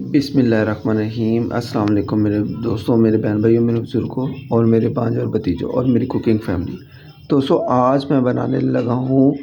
बिस्मिल्लाहिर्रहमानिर्रहीम। अस्सलाम वालेकुम मेरे दोस्तों, मेरे बहन भाइयों, मेरे बुज़ुर्गों और मेरे भांजे और भतीजों और मेरी कुकिंग फैमिली। दोस्तों, आज मैं बनाने लगा हूँ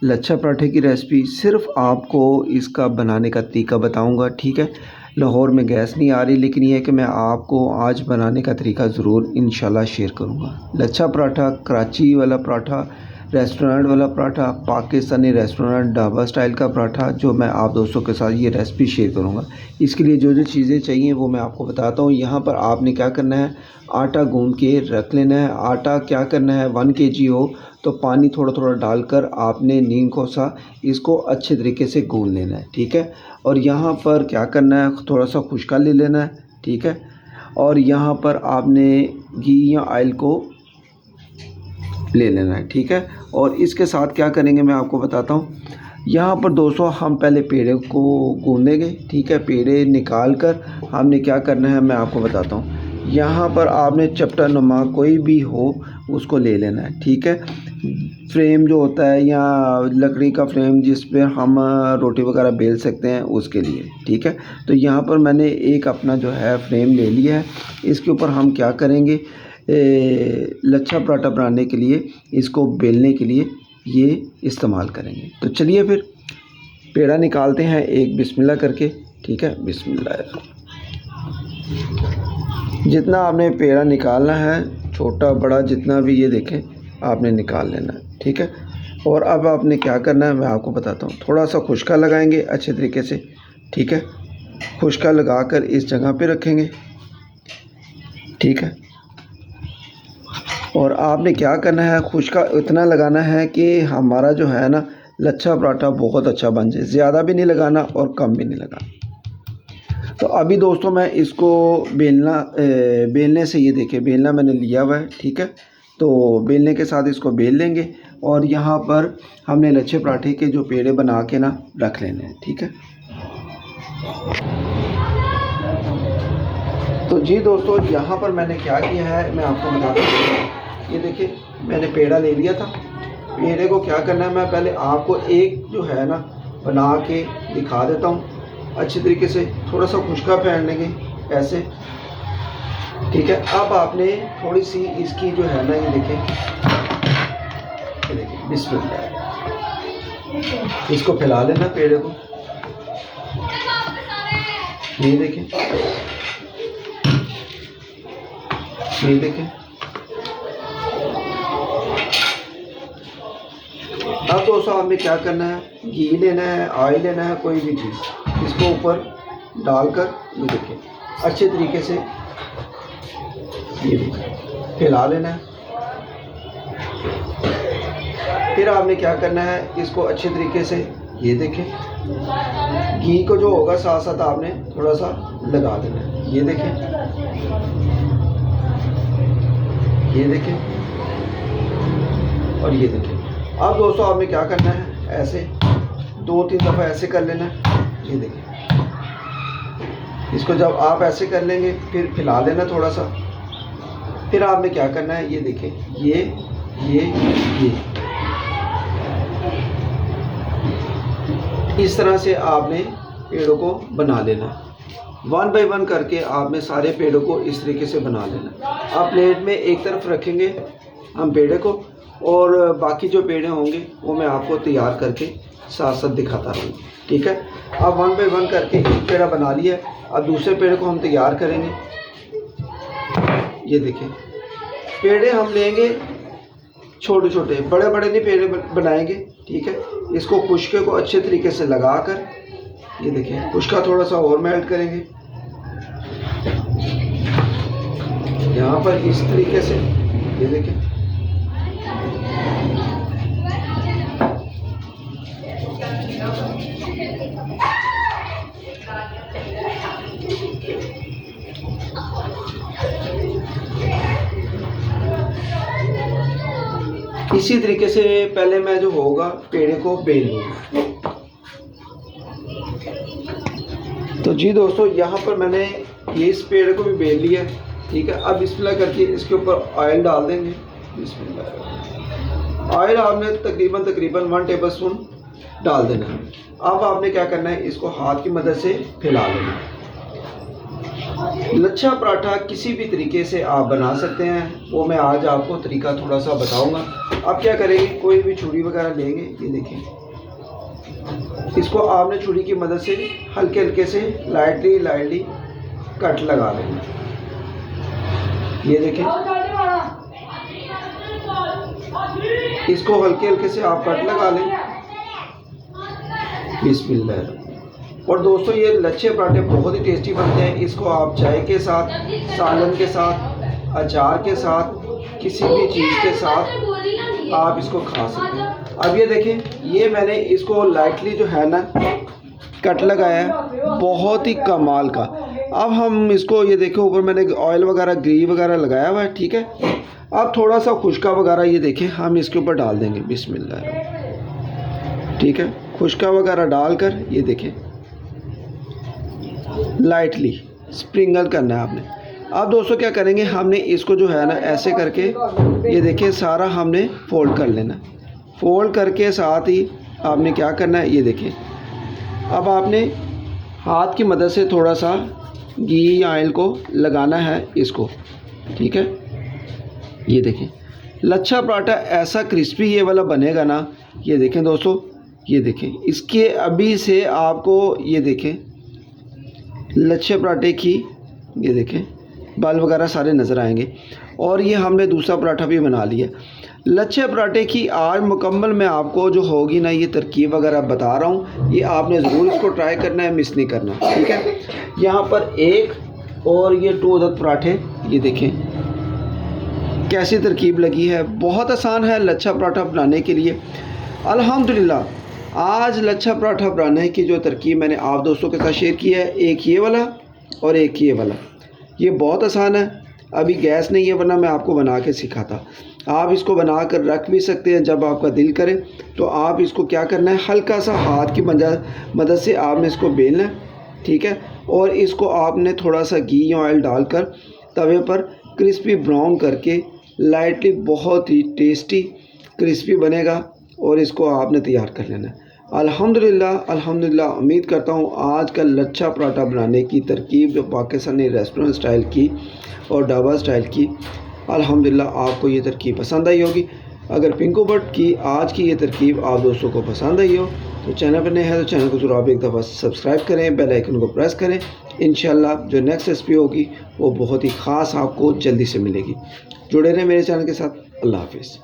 लच्छा पराठे की रेसिपी। सिर्फ़ आपको इसका बनाने का तरीका बताऊँगा, ठीक है। लाहौर में गैस नहीं आ रही, लेकिन ये है कि मैं आपको आज बनाने का तरीका ज़रूर इंशाल्लाह शेयर करूँगा। लच्छा पराठा, कराची वाला पराठा, रेस्टोरेंट वाला पराठा, पाकिस्तानी रेस्टोरेंट ढाबा स्टाइल का पराठा, जो मैं आप दोस्तों के साथ ये रेसिपी शेयर करूँगा। इसके लिए जो जो चीज़ें चाहिए वो मैं आपको बताता हूँ। यहाँ पर आपने क्या करना है, आटा गूंद के रख लेना है। आटा क्या करना है, 1 kg हो तो पानी थोड़ा थोड़ा डालकर आपने नीम को सा इसको अच्छे तरीके से गूंद लेना है, ठीक है। और यहाँ पर क्या करना है, थोड़ा सा खुशका ले लेना है, ठीक है। और यहाँ पर आपने घी या ऑयल को ले लेना है, ठीक है। और इसके साथ क्या करेंगे मैं आपको बताता हूँ। यहाँ पर दोस्तों हम पहले पेड़े को गूंदेंगे, ठीक है। पेड़े निकाल कर हमने क्या करना है मैं आपको बताता हूँ। यहाँ पर आपने चपटा नुमा कोई भी हो उसको ले लेना है, ठीक है। फ्रेम जो होता है या लकड़ी का फ्रेम जिस पे हम रोटी वगैरह बेल सकते हैं उसके लिए, ठीक है। तो यहाँ पर मैंने एक अपना जो है फ्रेम ले लिया है। इसके ऊपर हम क्या करेंगे, लच्छा पराठा बनाने के लिए इसको बेलने के लिए ये इस्तेमाल करेंगे। तो चलिए फिर पेड़ा निकालते हैं एक बिस्मिल्लाह करके, ठीक है। बिस्मिल्लाह। जितना आपने पेड़ा निकालना है, छोटा बड़ा जितना भी, ये देखें आपने निकाल लेना है, ठीक है। और अब आपने क्या करना है मैं आपको बताता हूँ। थोड़ा सा खुशका लगाएंगे अच्छे तरीके से, ठीक है। खुशका लगाकर इस जगह पे रखेंगे, ठीक है। और आपने क्या करना है, खुशका इतना लगाना है कि हमारा जो है ना लच्छा पराठा बहुत अच्छा बन जाए। ज़्यादा भी नहीं लगाना और कम भी नहीं लगाना। तो अभी दोस्तों मैं इसको बेलने से, ये देखिए बेलना मैंने लिया हुआ है, ठीक है। तो बेलने के साथ इसको बेल लेंगे और यहाँ पर हमने लच्छे पराठे के जो पेड़े बना के ना रख लेने हैं, ठीक है। तो जी दोस्तों, यहाँ पर मैंने क्या किया है मैं आपको बताता हूँ। ये देखिए मैंने पेड़ा ले लिया था। पेड़े को क्या करना है, मैं पहले आपको एक जो है ना बना के दिखा देता हूँ अच्छी तरीके से। थोड़ा सा खुशका फेंट लेंगे ऐसे, ठीक है। अब आपने थोड़ी सी इसकी जो है ना, ये देखिए बिस्मिल्लाह, इसको फैला लेना पेड़े को, ये देखें, ये देखें। अब दोस्तों हमें क्या करना है, घी लेना है, ऑयल लेना है, कोई भी चीज़ इसको ऊपर डालकर ये देखिए अच्छे तरीके से ये देखिए फैला लेना है। फिर आपने क्या करना है, इसको अच्छे तरीके से ये देखें घी को जो होगा साथ साथ आपने थोड़ा सा लगा देना है, ये देखें, ये देखें और ये देखें। अब दोस्तों आपने क्या करना है, ऐसे 2-3 दफ़ा ऐसे कर लेना है, ये देखिए। इसको जब आप ऐसे कर लेंगे फिर फैला लेना थोड़ा सा। फिर आपने क्या करना है, ये देखें, ये इस तरह से आपने पेड़ों को बना लेना। 1 बाय 1 करके आपने सारे पेड़ों को इस तरीके से बना लेना। आप प्लेट में एक तरफ रखेंगे हम पेड़े को, और बाकी जो पेड़े होंगे वो मैं आपको तैयार करके साथ साथ दिखाता रहूँगा, ठीक है। अब 1 बाय 1 करके एक पेड़ा बना लिया। अब दूसरे पेड़े को हम तैयार करेंगे। ये देखें पेड़े हम लेंगे छोटे छोटे, बड़े बड़े नहीं पेड़े बनाएंगे, ठीक है। इसको खुशके को अच्छे तरीके से लगाकर, ये देखें खुशका थोड़ा सा और मेल्ट करेंगे यहाँ पर इस तरीके से, ये देखें। इसी तरीके से पहले मैं जो होगा पेड़े को बेल लूँगा। तो जी दोस्तों, यहाँ पर मैंने ये इस पेड़े को भी बेल लिया, ठीक है। अब बिस्मिल्लाह करके इसके ऊपर ऑयल डाल देंगे। बिस्मिल्लाह। ऑयल आपने तकरीबन 1 टेबलस्पून डाल देना है। अब आपने क्या करना है, इसको हाथ की मदद से फैला लेना है, लच्छा पराठा किसी भी तरीके से आप बना सकते हैं, वो मैं आज आपको तरीका थोड़ा सा बताऊंगा। आप क्या करेंगे, कोई भी छुरी वगैरह लेंगे, ये देखें, इसको आपने छुरी की मदद से हल्के हल्के से लाइटली कट लगा लेंगे। ये देखें, इसको हल्के हल्के से आप कट लगा लें। बिस्मिल्लाह। और दोस्तों ये लच्छे पराठे बहुत ही टेस्टी बनते हैं। इसको आप चाय के साथ, सालन के साथ, अचार के साथ, किसी भी चीज़ के साथ आप इसको खा सकते हैं। अब ये देखें, ये मैंने इसको लाइटली जो है ना कट लगाया है, बहुत ही कमाल का। अब हम इसको ये देखें, ऊपर मैंने ऑयल वगैरह घी वगैरह लगाया हुआ है, ठीक है। अब थोड़ा सा खुशका वगैरह ये देखें हम इसके ऊपर डाल देंगे, बिस्मिल्लाह, ठीक है। खुशका वगैरह डालकर ये देखें लाइटली स्प्रिंगल करना है आपने। अब दोस्तों क्या करेंगे, हमने इसको जो है ना ऐसे करके ये देखिए सारा हमने फोल्ड कर लेना। फोल्ड करके साथ ही आपने क्या करना है, ये देखिए, अब आपने हाथ की मदद से थोड़ा सा घी या ऑयल को लगाना है इसको, ठीक है। ये देखें लच्छा पराठा ऐसा क्रिस्पी ये वाला बनेगा ना, ये देखें दोस्तों, ये देखें, इसके अभी से आपको ये देखें लच्छे पराठे की ये देखें बाल वगैरह सारे नज़र आएंगे। और ये हमने दूसरा पराठा भी बना लिया। लच्छे पराठे की आज मुकम्मल मैं आपको जो होगी ना ये तरकीब वगैरह बता रहा हूँ, ये आपने ज़रूर इसको ट्राई करना है, मिस नहीं करना, ठीक है। यहाँ पर एक और ये 2 अदद पराठे, ये देखें कैसी तरकीब लगी है। बहुत आसान है लच्छा पराठा बनाने के लिए। अल्हम्दुलिल्लाह आज लच्छा पराठा बनाने की जो तरकीब मैंने आप दोस्तों के साथ शेयर की है, एक ये वाला और एक ये वाला, ये बहुत आसान है। अभी गैस नहीं है, वरना मैं आपको बना के सिखाता। आप इसको बना कर रख भी सकते हैं, जब आपका दिल करे तो आप इसको क्या करना है, हल्का सा हाथ की मदद से आपने इसको बेलना है, ठीक है। और इसको आपने थोड़ा सा घी या ऑयल डालकर तवे पर क्रिस्पी ब्राउन करके लाइटली, बहुत ही टेस्टी क्रिस्पी बनेगा और इसको आपने तैयार कर लेना है। अल्हम्दुलिल्लाह उम्मीद करता हूँ आज का लच्छा पराठा बनाने की तरकीब जो पाकिस्तानी रेस्टोरेंट स्टाइल की और ढाबा स्टाइल की, अल्हम्दुलिल्लाह आपको ये तरकीब पसंद आई होगी। अगर पिंकू भट्ट की आज की ये तरकीब आप दोस्तों को पसंद आई हो तो चैनल पर नए हैं तो चैनल को ज़रूर आप एक दफ़ा सब्सक्राइब करें, बेल आइकन को प्रेस करें। इंशाल्लाह जो नेक्स्ट रेसिपी होगी वो बहुत ही ख़ास आपको जल्दी से मिलेगी। जुड़े रहें मेरे चैनल के साथ। अल्लाह हाफिज़।